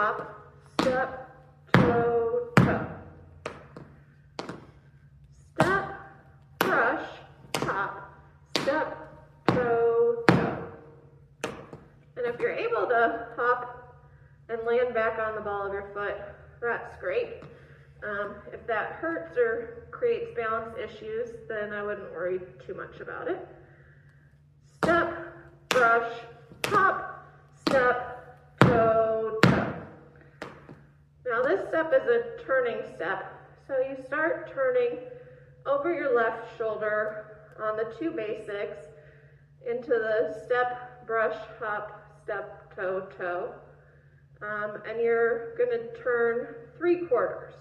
hop, step, toe, toe. Step, brush, hop, step, toe, toe. And if you're able to hop and land back on the ball of your foot, that's great. If that hurts or creates balance issues, then I wouldn't worry too much about it. Step, brush, hop, step, toe, toe. Now this step is a turning step. So you start turning over your left shoulder on the two basics into the step, brush, hop, step, toe, toe. And you're going to turn 3/4.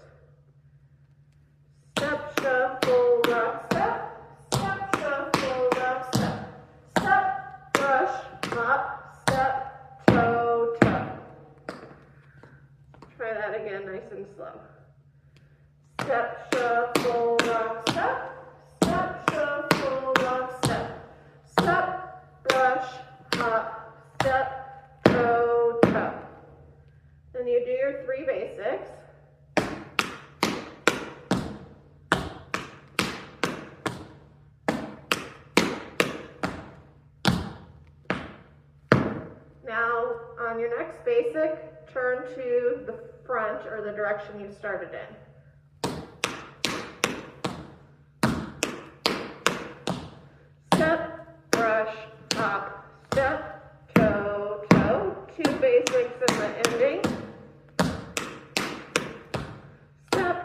Step, shuffle, rock, step, step, shuffle, rock, step, step, brush, hop, step, toe, toe. Try that again, nice and slow. Step, shuffle, rock, step, step, shuffle, rock, step, step, brush, hop, step, toe, toe. Then you do your 3 basics. Now, on your next basic, turn to the front or the direction you started in. Step, brush, hop, step, toe, toe. 2 basics in the ending. Step,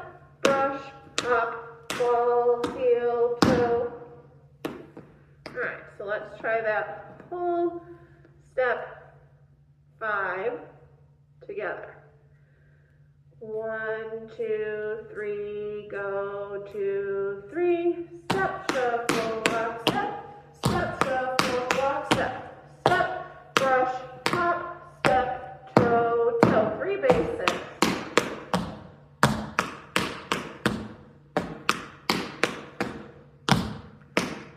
brush, hop, ball, heel, toe. All right, so let's try that whole step 5 together. 1, 2, 3, go, 2, 3. Step, shuffle, rock, step, step, shuffle, rock, step, step, brush, hop, step, toe, toe. 3 basics.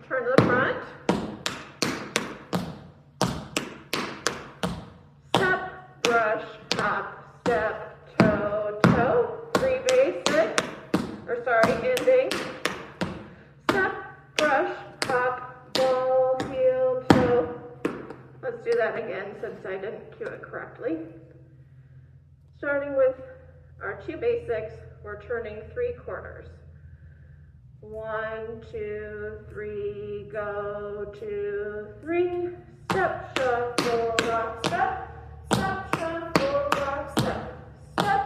Turn to the front. Step, brush, hop, step, toe, toe. 3 basics. Or sorry, ending. Step, brush, hop, ball, heel, toe. Let's do that again since I didn't cue it correctly. Starting with our 2 basics, we're turning 3/4. 1, 2, 3, go, 2, 3. Step, shuffle, rock, step, step, shuffle, rock, step, step,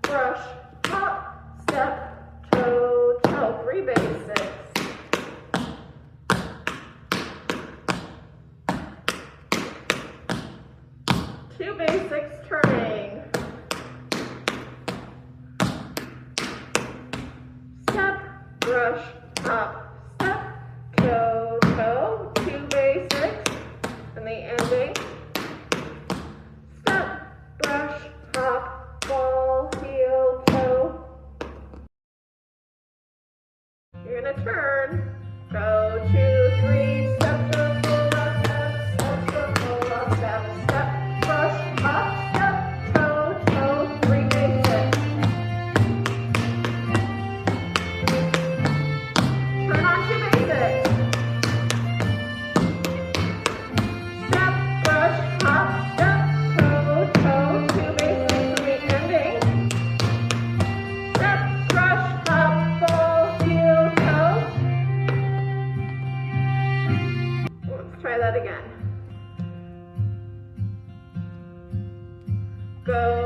brush, hop, step, toe, toe. 3 basics. Two basics turning. Step, brush, hop, step, toe, toe. 2 basics. And the ending. Step, brush, hop, ball, heel, toe. You're gonna turn. Go, 2, 3, step, shuffle, rock, step, step, shuffle, rock, step, step, brush, hop, step, toe, toe. 3 basics. Turn on 2 basics. Step, brush, hop, step, toe, toe. 2 basics in the ending. Step, brush, hop, ball, heel, toe. Let's try that again. Go,